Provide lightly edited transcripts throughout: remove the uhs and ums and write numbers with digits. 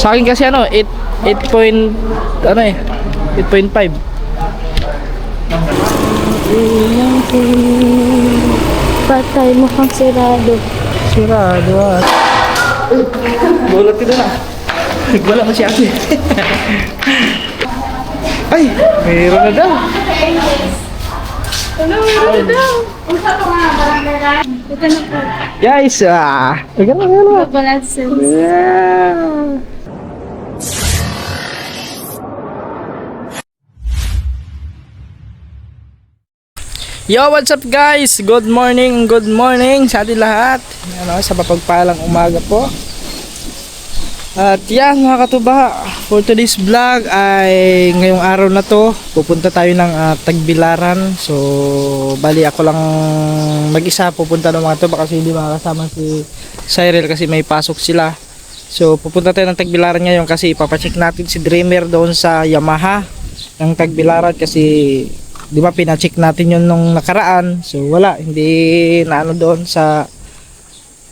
Sa akin kasi ano, 8 point, ano eh, 8.5. Patay, mukhang sirado. Sirado at bulat ka na. Wala na si ate. Ay, mayroon na daw. Meron na daw. Ito na po. Guys, Gano'n. Balances. Yeah. Yo, what's up guys? Good morning sa atin lahat. Ano, sa mapagpalang umaga po. At yan mga katuba, for today's vlog ay ngayong araw na to, pupunta tayo ng Tagbilaran. So, bali ako lang mag-isa pupunta ng mga katuba kasi hindi makakasama si Cyril kasi may pasok sila. So, pupunta tayo ng Tagbilaran ngayon kasi ipapacheck natin si Dreamer doon sa Yamaha ng Tagbilaran kasi di ba pina-check natin yun nung nakaraan. So, wala, hindi na ano doon sa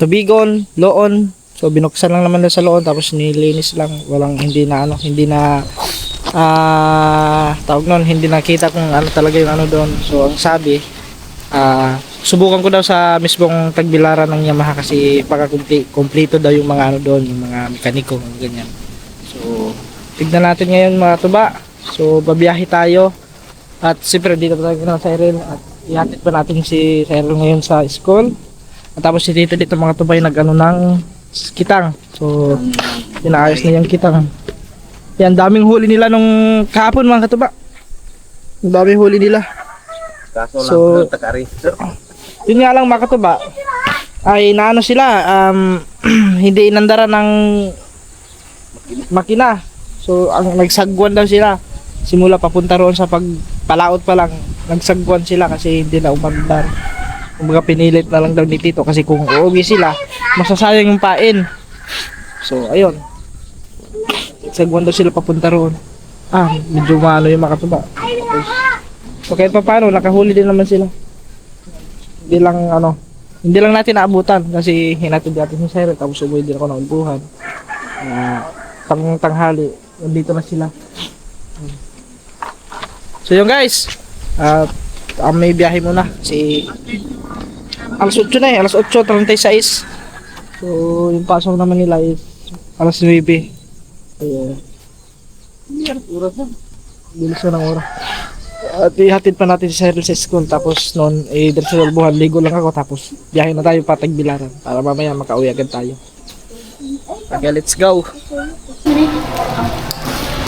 Tubigon, Loon. So binuksan lang naman doon sa loob tapos nilinis lang, walang hindi na tawag noon, hindi nakita kung ano talaga yung ano doon. So ang sabi, subukan ko daw sa mismong Tagbilaran ng Yamaha kasi pagka kompleto daw yung mga ano doon, yung mga mekaniko ganyan. So tignan natin ngayon mga tuba. So babiyahe tayo at siyempre dito pa tayo sa Cyril at ihatid pa natin si Cyril ngayon sa school. At tapos si Tito dito mga tuba yung nag-ano ng kitang. So, pinaayos na yung kitang. Yan, daming huli nila nung kahapon mga katuba. Ang daming huli nila. So, yun nga lang mga katuba, ay naano sila, hindi inandara ng makina. So, ang nagsagwan daw sila. Simula papunta roon sa pagpalaot pa lang, nagsagwan sila kasi hindi na umandar. Kumbaga pinilit na lang daw ni Tito kasi kung uuwi sila, masasayang yung pain. So, ayun. Sagwan daw sila papunta roon. Medyo malo yung makatuba. So, kahit pa paano, nakahuli din naman sila. Hindi lang natin naabutan kasi hinatid natin si Cyril tapos umuwi din ako ng ulbuhan. Tanghali, nandito na sila. So, yun guys. May biyahe muna si alas 8 na alas 8:36. So yung pasok naman nila is alas 9. Oras na. Bilis na ng oras. At ihatid pa natin si Cyril sa school tapos noon diretso sa Albuhan, ligo lang ako tapos biyahe na tayo pa Tagbilaran para mamaya makauwi agad tayo. Okay, let's go.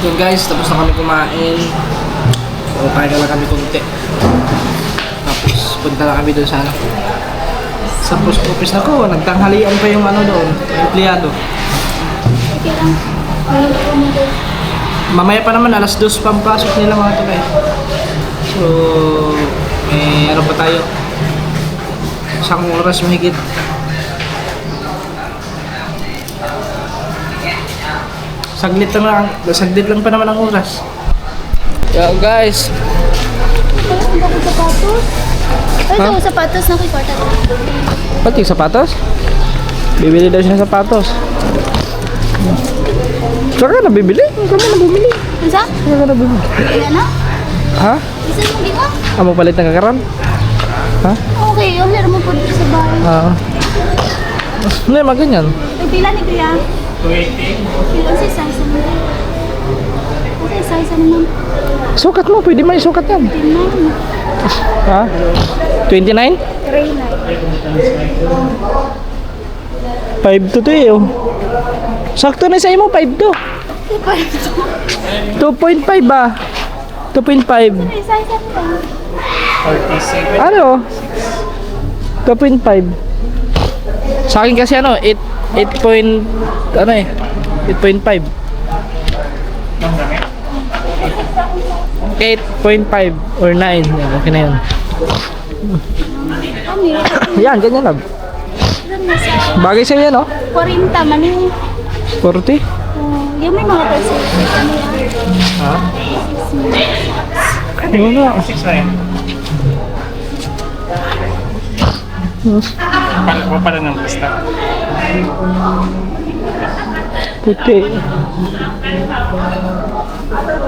So guys, tapos na kami kumain. So pahinga lang kami konti. Tapos punta na kami doon sa post office na ko. Nagtanghalian pa yung doon, empleyado. Mamaya pa naman, alas 2 pa ang pasok nila mga ito guys. So, may ano pa tayo? Isang oras mahigit. Saglit lang pa naman ang oras. Yo guys. Ito, sapatos na kikwarta. Pati sapatos? Bibili daw siya ng sapatos. Saka na bibili? Huwag ka na bumili. Isa? Saka na bibili. Wala na? Ha? Isa yung di ba? Mo palit ng kakaram? Ha? Okay, yung laro mo po dito sa bahay. Hindi, maganyan. Ay, pila ni Kuya? 280. Pila si size naman. Kasi size naman. Sukat mo, pwede mo isukat yan. Ha? 29? 5 to 2 eh. Sakto na sa imo, 5 to. 2.5 ba? 2.5. Ano? 2.5. Sa akin kasi 8 point, 8.5. 8.5 or 9. Okay na yun. Yan, ganyan lang. Bagay sa'yo yan, 40 man yun. 40? Yung may mga percentage. Ano yan? Ha? Ano na? 6'9". Palit mo pala ng basta. Puti.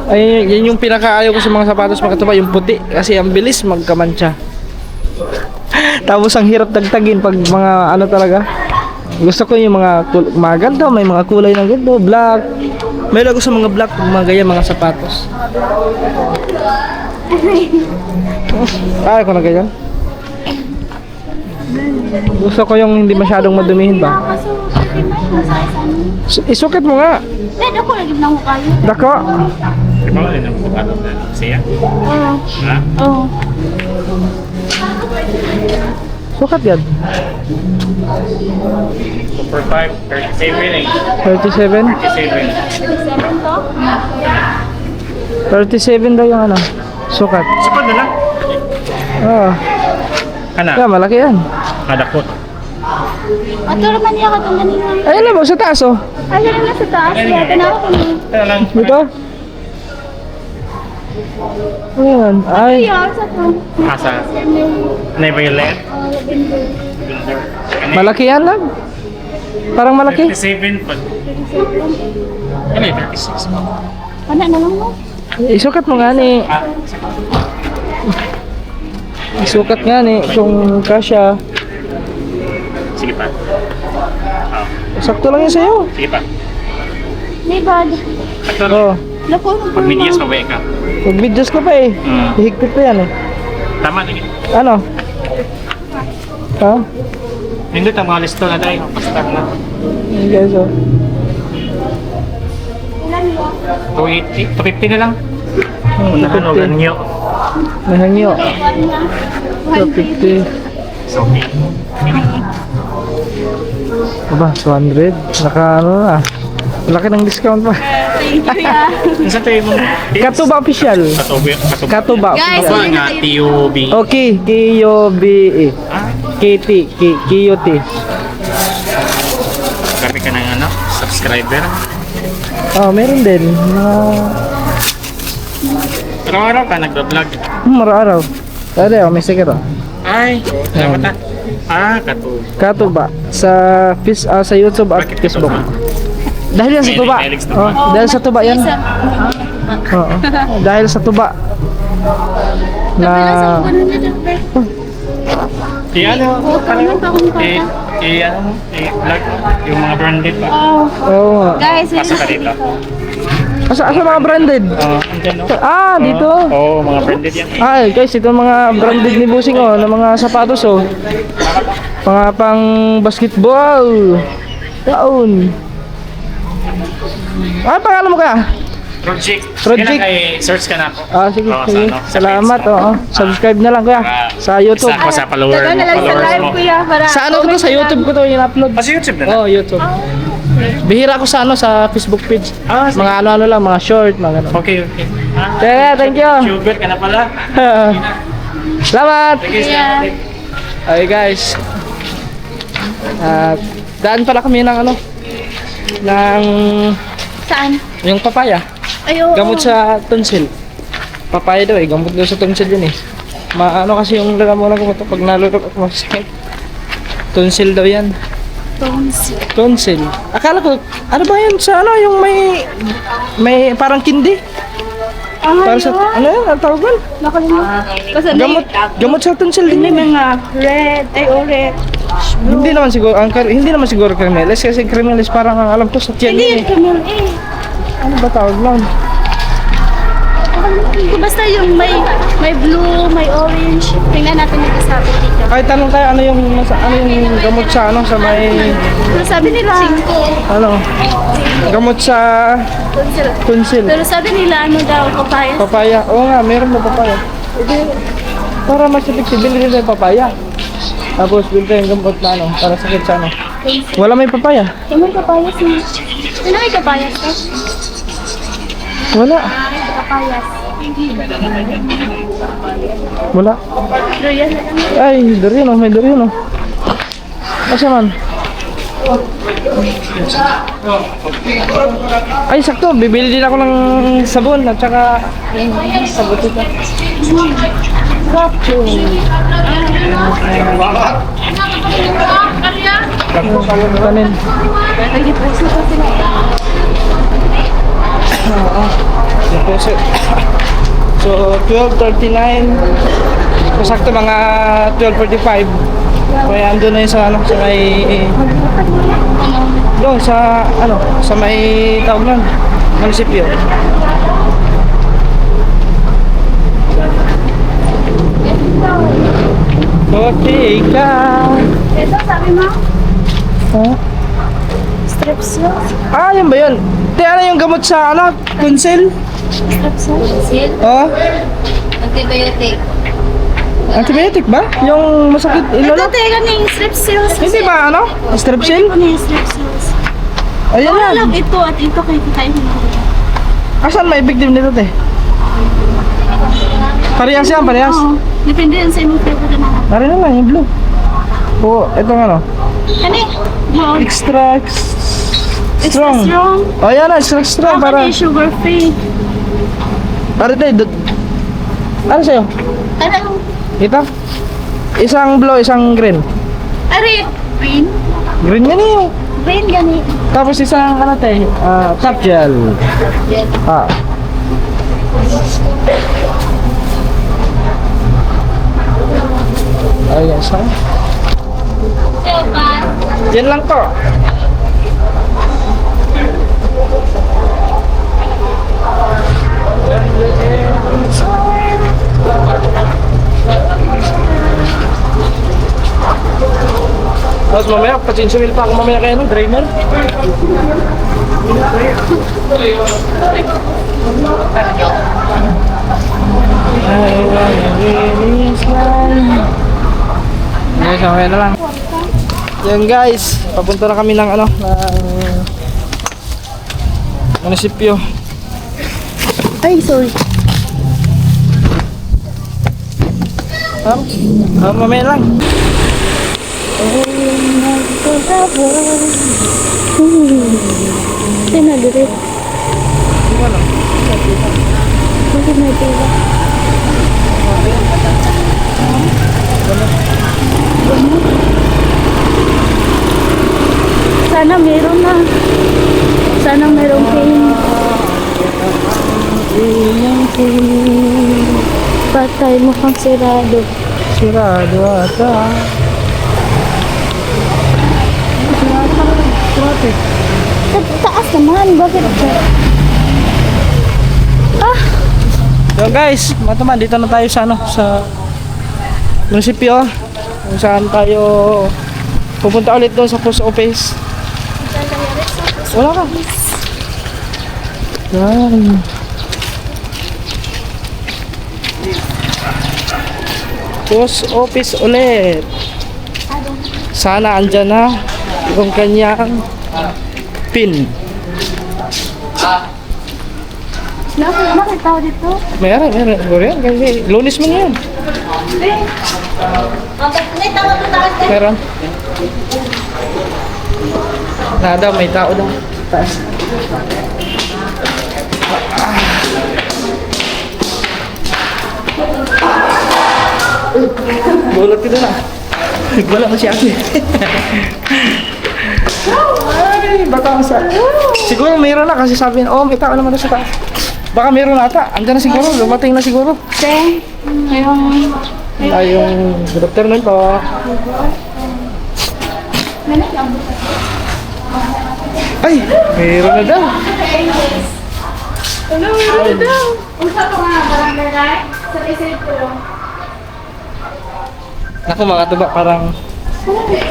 Ay, yan yung pinakaayaw ko sa mga sapatos mga katuba, yung puti. Kasi ang bilis magkamantsa. Tapos ang hirap dagtagin pag mga ano talaga. Gusto ko yung mga ganito, may mga kulay ng ganito, black. May ako sa mga black, mga ganyan, mga sapatos. Ayaw ko na ganyan. Gusto ko yung hindi masyadong madumihin ba? Kaso, pwede man, masaya sa amin. Isukit mo nga. Dad, ako lagi na ko kayo. Dako. Ikaw rin ang bukatong na siya? Oo. Ha? Oo. Sukat yan. Super 5, 37 eh. 37. 37. 37 daw yung ano. Sukat. Sipad na lang. Oo. Kana? Yeah, malaki yan. Kadakot. At pero man niya katong ganina. Ay, alam mo, sa taas oh. Ay, ganun na sa taas. Kaya tanaw ko ni. Kaya lang. Dito. Ayan. Ay. Ay, sa to. Asa? Na violet? Malaki yan lang. Parang malaki. 37 pag. Ano yung 36 mo? Ano na lang mo? Isukat mo nga ni. Ah, Isukat nga ni. Kung kasya. sige pa. Oh, Sakto lang yun sa'yo. sige pa. May bad. Ito, Oo. Naku, pag medias pa ba ka? Pag videos ka pa eh. Hihigpit pa yan eh. Tama din. Ano? Ha? Hindi ang mga listo na tayo. Pastar na. Ayan guys oh. Ilan mo? 280. 250 na lang. Unahan o 250. ganyo. Nahangyo. One na. 250. So, okay. Aba, 200. Naka ano na. Laki ng discount pa. Thank you, ya. Nasa tayo mo? Katuba official. Katubi. Katuba. Guys, Katuba nga, TUB. Okay, K-U-B-E. Ah, KT, K-U-T. kami ka ng ano, subscriber. Oh, meron din. Araw-araw ka nagbablog. Araw-araw. Dali, oh, may secret oh. Ay, salamat na. Ah, Katuba. Sa YouTube at Bakit Facebook. katuba? Dahil yan sa tuba. Felix tuba. Oh, dahil sa tuba yan. Isa. Oo. Dahil sa tuba. Na Kabilang sa uban na dito. Ano? Ano pa kung Eh, kaya? ano? Vlog. Yung mga branded ba? Oh. Oo nga. Guys, Pasok ka dito. Asa mga branded? Andyan no? Ah, dito. Oo, mga branded yan. Ay, guys, ito mga branded ni Busing oh, ng mga sapatos oh. Mga pang basketball. Taon. Ah, pangalan mo ka? Project. Project. Kaya kay search ka na ako. Ah, sige, Oo, sige. sa ano, sa Salamat Facebook. oh. Subscribe na lang kuya sa YouTube. Isa ako sa follower Taga mo, na lang sa followers live, mo. kuya, para... Sa ano ko to? Sa YouTube ko to in-upload. Ah, sa YouTube na na? Oh, YouTube. Bihira ko sa ano sa Facebook page. Ah, sige. Mga ano-ano lang, mga short, mga ganun. Okay, okay. Ah, Yeah, thank you. YouTuber ka na pala. Salamat. Okay, Yeah. Okay guys. Daan pala kami ng ano ng Saan? yung papaya. Ayo. Gamot sa tonsil. Papaya daw eh, gamot daw sa tonsil yun eh. Maano kasi yung lalamunan ko ito pag nalulog ako masakit. Tonsil daw yan. Tones. Tonsil. Akala ko, ano ba yan sa ano yung may parang kindi? Para sa, ano yan, ang tawag yan? Kasi Gamot sa tonsil din yun eh. mga red, ay orange. Hindi naman siguro, hindi naman siguro cremeles kasi cremeles parang ang alam ko sa tiyan Hindi yun yun eh. kamil eh. Ano ba tawag lang? Basta yung may blue, may orange. Tingnan natin yung sabi dito. Kahit tanong tayo ano yung gamot sa ano sa may Pero sabi nila, ano gamot sa tonsil. tonsil. Pero sabi nila, ano daw, papaya. Papaya. Oo nga, meron na papaya. Hindi, para mas effective, bilhin na yung papaya. Tapos bilhin tayo yung gamot na ano, para sakit sa ano. Wala may papaya. May papayas na. Ano may papayas ka? Wala. Papayas. Wala. Durian na lang. Ay, durian oh, may durian oh. Asa man? Ay, sakto. Bibili din ako ng sabon at saka yung sabon ito. Sakto. Kanin. Nag-ipuso pa sila. So, 12:39. Sakto mga 12:45. Kaya andun na yun sa ano, sa may doon sa ano, sa may tawag nun, munisipyo. Okay ka. Ito, sabi mo? Huh? Strepsils. Ah, yun ba yun? Te, ano yung gamot sa ano? Tonsil? Strepsils? Oh? Antibiotic. Antibiotic ba? Yung masakit Ito, ilolo? teka na yung strepsils. Hindi ba ano? Strepsil? Ito na yung strepsils. Ayan Wala yan. lang ito at ito kay kakainin mo. Asan may victim nito, te? Parehas yan, parehas. Oo. Depende yan sa imong flavor na naman. Nari na lang, yung blue. Oo, itong ano? Kani? No. Extra Extra strong. strong. Oh, yan na, extra strong. Ako Para, ni sugar free. para tayo, ano sa'yo? Ano? Ito? Isang blue, isang green. Ari, green. Green yan eh. Green gani. Tapos isang ano tayo, top gel. Ah. Ayan, sa. Silva. Yan lang to. Tapos mamaya, patsinsuil pa ako mamaya kayo ng drainer. Yes, okay na lang. Yan guys, papunta na kami ng ano, ng munisipyo. Ay, sorry. Mamaya lang. Tinadiri. Bakit may tila? Sana meron na. Sana meron patay mukhang sirado. Sirado ata. Taas naman, bakit? So guys, mataman dito na tayo sa ano, sa munisipyo. Kung saan tayo pupunta ulit doon sa post office. Wala ka. Yan. Post office ulit. Sana andyan na yung kanyang pin. Bakit tao dito? Meron. Siguro yan. Kasi Lunes mo yan. Meron. Daw, may tao daw. Taas. Bulot ko doon ah. Wala mo si ate. Ay, baka sa... Siguro mayroon na kasi sabi niya, oh may tao naman na sa taas. Baka mayroon na ata. Andiyan na siguro. Dumating na siguro. Te, ngayong... Ay, yung good afternoon po. Ay, mayroon na daw. Ano, meron na daw. Usa ko nga, barangay light. Sa isip ko. Naku, mga tuba, parang...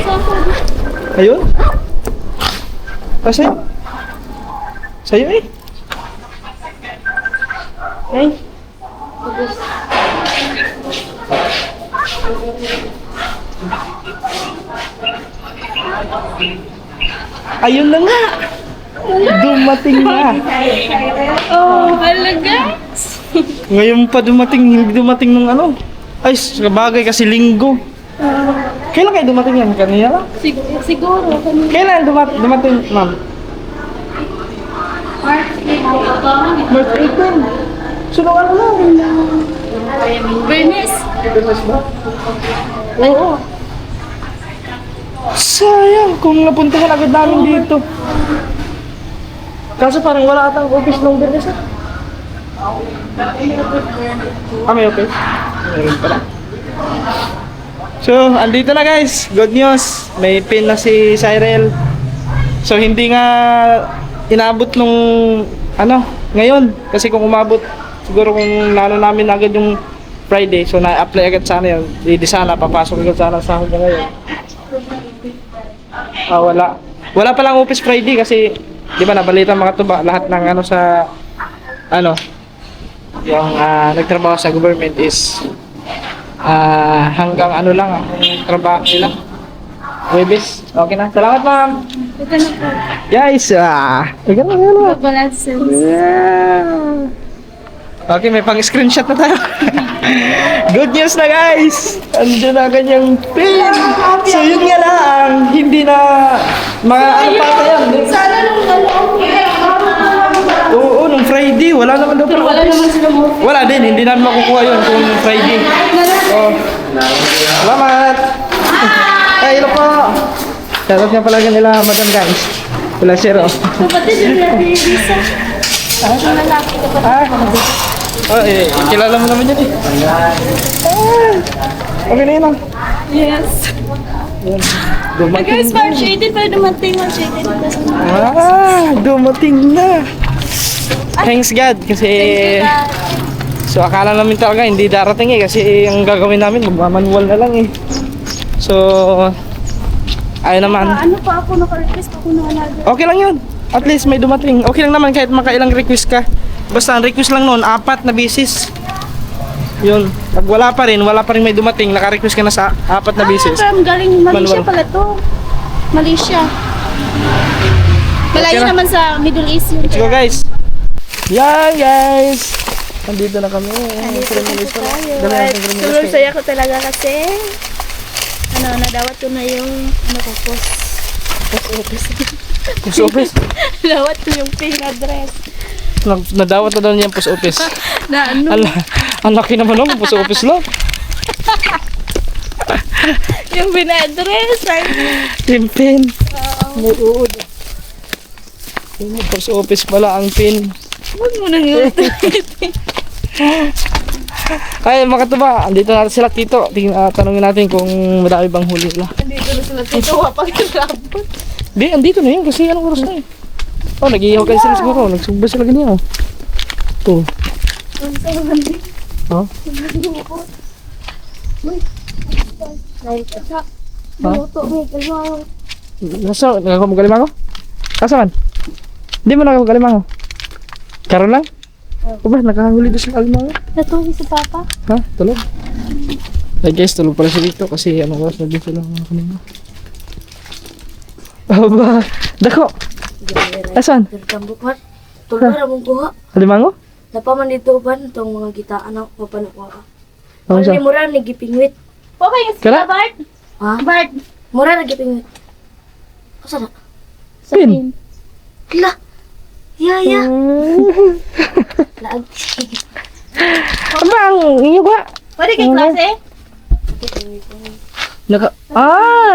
Saan? Ayun? Sa'yo? Sa'yo eh. Ay. Ayun na nga. Dumating na. Oh, talaga? Ngayon pa dumating, hindi dumating nung ano. Ay, sabagay kasi linggo. Kailan kayo dumating yan? Kanina lang? Siguro. Kailan dumating, ma'am? March 18. March 18. Sunong ano lang? Bernice. Business ba? Oo. Sayang kung napuntahan agad namin dito. Kaso parang wala atang office ng business ah. May open? Meron pala. So, andito na guys. Good news. May pin na si Cyril. So, hindi nga inabot nung ngayon. Kasi kung umabot, siguro kung nano namin agad yung Friday, so na-apply agad sana yun. Di sana, papasok agad sana sa akin ngayon. Wala. Wala pa lang office Friday kasi, di ba nabalita mga tuba, lahat ng yung nagtrabaho sa government is hanggang lang ang trabaho nila. Webis, okay na. Salamat ma'am. Ito na po. Guys, ikaw na. Balances. Yeah. Okay, may pang-screenshot na tayo. Good news na guys! Andiyan na kanyang pin! So yun nga lang, hindi na mga pa yan. Sana nung Oo, nung Friday, wala naman daw pala. wala naman sila mo. Wala din, hindi namin makukuha yun kung Friday. Oh. Salamat! Ay, ilo po! Shoutout nga pala nila, madam guys. Wala zero. Kapatid yung natin yung visa. Ang lalaki kapatid. Kilala mo naman yun eh. Okay na yun lang. Yes. Guys, March 18 pa dumating March 18. Dumating na. Thanks God kasi so akala namin talaga hindi darating kasi ang gagawin namin magmamanual na lang So ayun naman. Ano pa ako naka-request ako na alaga. Okay lang yun. At least may dumating. Okay lang naman kahit makailang request ka. Basta ang request lang noon 4 na bisis. Yun. Pag wala pa rin may dumating. Naka-request ka na sa 4 na bisis. From galing Malaysia Manual. pala to. Malaysia. Malayo Okay na. naman sa Middle East yun. Let's go guys. Yan guys. Nandito na kami. Sobrang saya ko talaga kasi nadawat ko na yung post office. Post office. Nadawat ko yung pin address. Nadawat na daw niya yung post office. Na ano? Ang laki naman ng post office lang. Yung pin address. Yung pin. May uod. Yung post office pala ang pin. Huwag mo nang yun. Ay mga tuba, andito natin sila Tito. Tanungin natin kung madami bang huli nila. Andito na sila dito. Wapag yung labot. Di, andito na yun kasi anong oras na eh. Oh, nag-iihaw kayo sila siguro. Nagsugba sila ganyan. Ito. Ang sa mga Oh? Luto mo, kalma. Nasa, nakakuha mo kalimang ko? Kasa man? Hindi mo nakakuha kalimang ko? Karoon lang? O ba, nakahuli doon sila kalimang ko? Natulog si Papa. Ha? Tulog? Ay guys, tulog pala siya dito kasi anong oras na din sila mga kanina. Aba, dako! Asan? Tambukot. Tulog na mong kuha. Kalimang ko? Napaman dito ba itong mga gitaan ako mapanukuha ka? Ano Ano siya? ni Mura nagipingwit? Okay, yes, Kala? Bart. Ha? Bart. Mura nagipingwit. Asa na? Sa Pin. pin. Kila! Yaya! Laag. Aba, ang inyo ba? Pwede kay klase?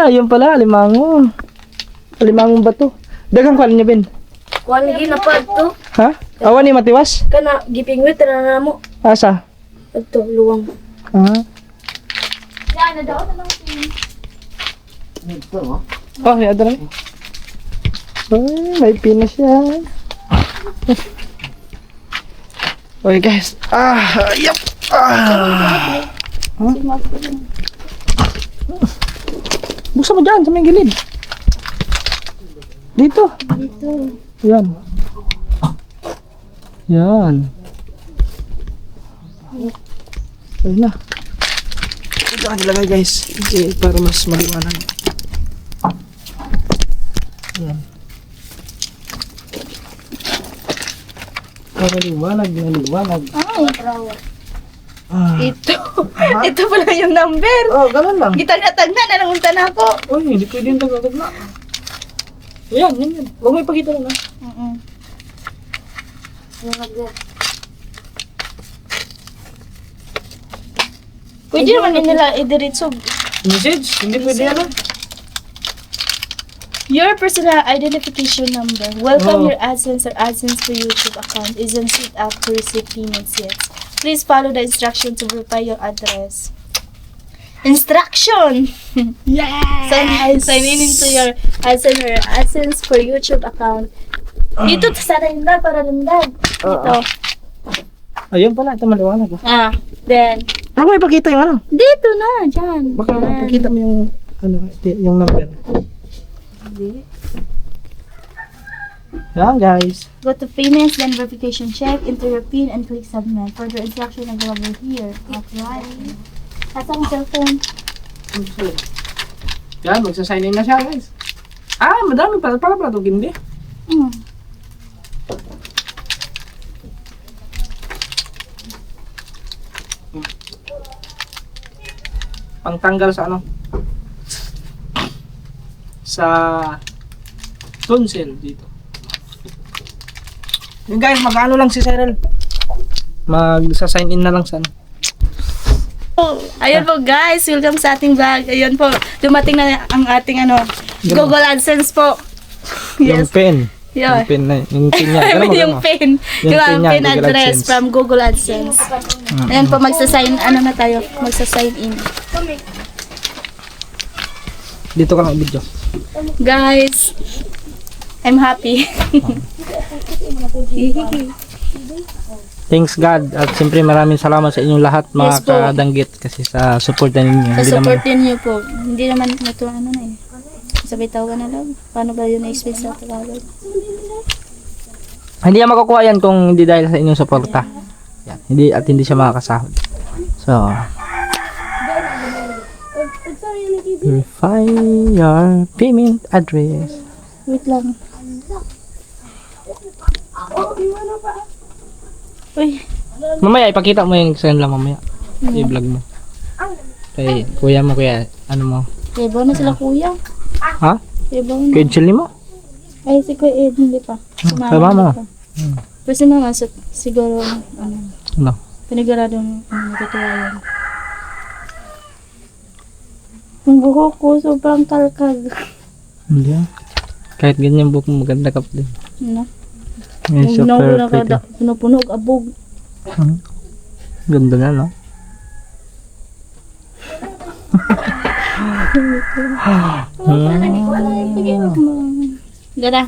Yun pala, alimango. Alimangong bato. Dagang kwala niya, Ben. Kuha lagi na pa ito. Ha? Awan ni Matiwas? Kana, gipingwit na na mo. Asa? Ito, luwang. Yan, nadaw na lang pin. Oh, may adara. Ay, may pin na siya. Okay guys. Yup. Buksan mo dyan sa may gilid. Dito. Dito. Yan. Yan. Ayun na. Ito ang nilagay guys. Kasi para mas maliwanag. Yan. Para liwanag na liwanag. Ay, Ah. ito. Ito pala yung number. Oh, ganun lang. Gitag-tag na, nangunta na ako. Uy, hindi pwede yung tagagag na. Yan, yan. Huwag mo ipakita na. Pwede naman din nila idiretso. Message? Hindi pwede yan ah. Your personal identification number. Welcome. Oh. Your AdSense or AdSense for YouTube account isn't set up to receive payments yet. Please follow the instruction to verify your address. Instruction! Yes! Sign in into your AdSense or AdSense for YouTube account. Dito, sana yun na, para lundag. Dito. Ayun pala, ito maliwanag. Then, Ano may pakita yung ano? dito na, dyan. Baka Yan. pakita mo yung ano, yung number. Yan guys. Go to payments, then verification check, enter your PIN, and click submit. Further instruction available here. Okay. Asa ang cellphone? Yan, magsasign in na siya guys. Madami pala ito hindi. Hmm. Pangtanggal sa ano? Sa tonsil dito. Yung guys, mag-ano lang si Cyril. Magsa-sign in na lang sa ano. Ayun po guys, welcome sa ating vlog. Ayun po, dumating na ang ating Google AdSense po. Yung Yes. pen. Yeah. Yung pen na, yung pin niya. I Ganun mean, mo, yung ganun mo. pin. Yung Yung pin niya, pin Google address AdSense. from Google AdSense. Ayan po, magsasign, na tayo? Magsasign in. Dito ka lang video. Guys, I'm happy. Thanks God at siyempre maraming salamat sa inyong lahat mga Yes po. kadanggit kasi sa support na ninyo. Sa Hindi naman- supportin niyo po. Hindi naman ito na eh. Sabi tawagan na lang. Paano ba yun na-explain sa Tagalog? Hindi yan makukuha yan kung hindi dahil sa inyong suporta. Yan. Hindi siya makakasahod. So, verify your payment address. Wait lang. Uy, Mamaya ipakita mo yung send lang mamaya. I-vlog mo. Kay kuya mo, ano mo. yabaw na sila kuya. Ha? Yabaw na. Kay Chili mo? Ay, si Kuya Ed, hindi pa. Si Kay mama. hindi pa. Pero si mama, siguro, Ano? paniguradong natutuwa yan. Ang buhok ko, sobrang kalkag. Hindi ah. Kahit ganyan buhok mo, maganda ka pa din. Ano? Yes, so perfect. Puno-puno, abog. Ganda na, no? Gara.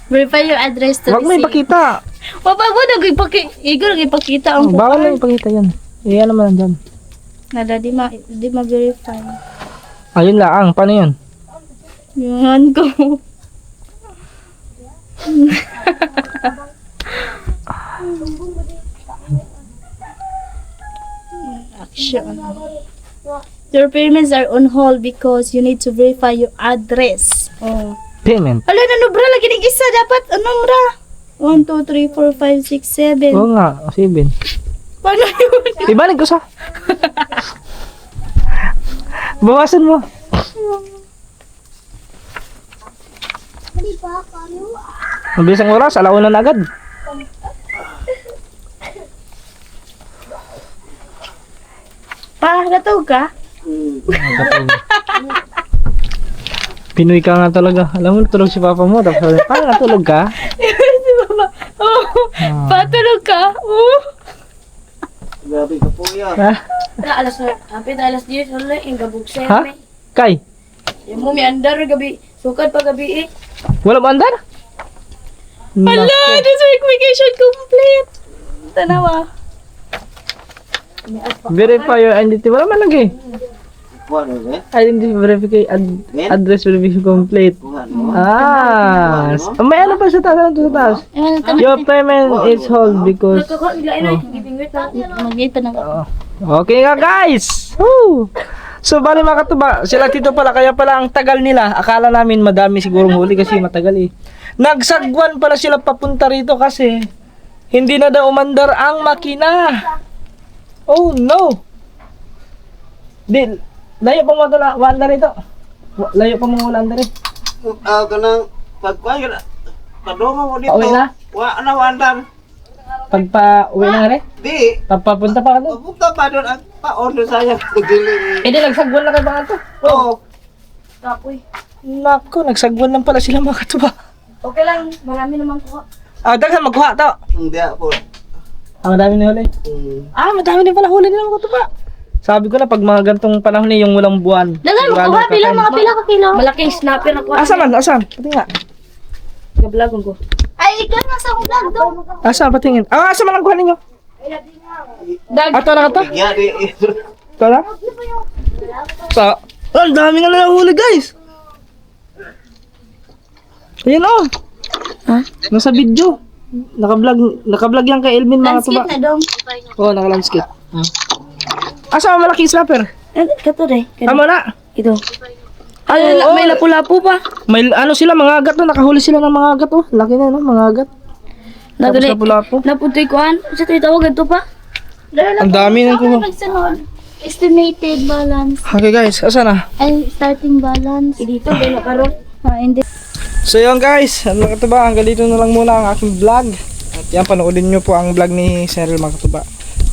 Verify your address to Huwag mo ipakita. Wag mo nagipakita ang Bawal na ipakita yan. Iyan naman dyan. Nada, di ma-verify. Ayun lang. Paano yun? Yung hand ko. Action. Your payments are on hold because you need to verify your address. Oh. Payment. Ala, nanubra lagi ng isa. Dapat, ra? 1, 2, 3, 4, 5, 6, 7. Oo nga. 7. Paano yun? Ibalik ko sa. Bawasan mo. Mabilis ang oras. Alauna na agad. Gatog ka? Pinoy ka nga talaga. Alam mo, tulog si papa mo. Tapos sabi, parang natulog ka. Si mama. Oh, patulog ka? Oh. Grabe ka po yan. Ha? Alas 10 ulit yung gabog sa Ha? Kay? Yung mo may andar gabi. Sukad pa gabi eh. Wala mo andar? Hala, this verification complete. Tanawa. Verify your identity. Wala man lagi. Buwan mo ba? Identity verification. Address verification complete. Buwan mo. May ano pa sa taas? Ano to sa taas? Your payment is hold because... Nagkakaroon nila ina. Gipingwit lang. Mag-gate pa ng... Okay nga guys! Woo! So bali mga katuba, sila tito pala, kaya pala ang tagal nila. Akala namin madami sigurong huli kasi matagal eh. Nagsagwan pala sila papunta rito kasi hindi na daw umandar ang makina. Oh no! Di, layo pa mo ito na wanda rito. Layo pa mo wanda rito. Kanang pagkuhan ka na. Padungo mo dito. Pauwi na? Wa na wandan. Pagpa uwi na nga rin? Di. Papunta pa ka doon? Pupunta pa doon ang pa-order sayang. Dili. Hindi, nagsagwan na kayo ba ito? Oo. Kapoy. Nako, nagsagwan lang pala sila mga katuba. Okay lang, marami naman kuha. Daghan magkuha to. Hindi po. Madami na huli. Madami din pala huli nila mga katuba. Sabi ko na pag mga gantong panahon yung walang buwan. Dagan mo sigurado kuha, pila kakain. mga pila ka kilo. Malaking snapper ako. Asan? Pati nga. Nablagon ko. Ay, ikaw na sa akong vlog daw. Asan? Patingin. Asan man ang kuha ninyo? Ato na ka to? Bigyan di. Ito na? Ang dami nga na huli guys. Ayan o. Ha? Nasa video. Naka-vlog yan kay Elmin mga Landscape tuba. na dong. Oo, naka-landscape. Asa ang malaking snapper? Kato de. Tama na. Ito. Oo, May lapu-lapu pa. May ano sila, mga agat no. Nakahuli sila ng mga agat oh. Laki na no, mga agat. Tapos Naguli. lapu-lapu. Naputoy kuan. Sa tawag ito pa. Ang dami ng kuha. Magsunod. Estimated balance. Okay guys, asa na? Ay, starting balance. Dito din karon. Hindi. So yun guys, mga katuba, hanggang dito na lang muna ang aking vlog. At yan, panoodin nyo po ang vlog ni Cheryl mga katuba.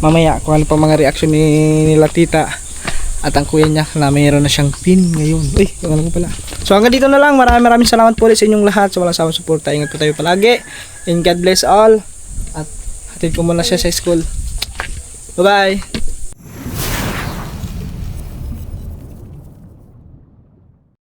Mamaya kung ano pa mga reaction nila tita at ang kuya niya na mayroon na siyang pin ngayon. Uy, ano ko pala. So hanggang dito na lang, maraming salamat po ulit sa inyong lahat sa walang sawang suporta. Ingat po tayo palagi. And God bless all. At hatid ko muna siya sa school. Bye bye.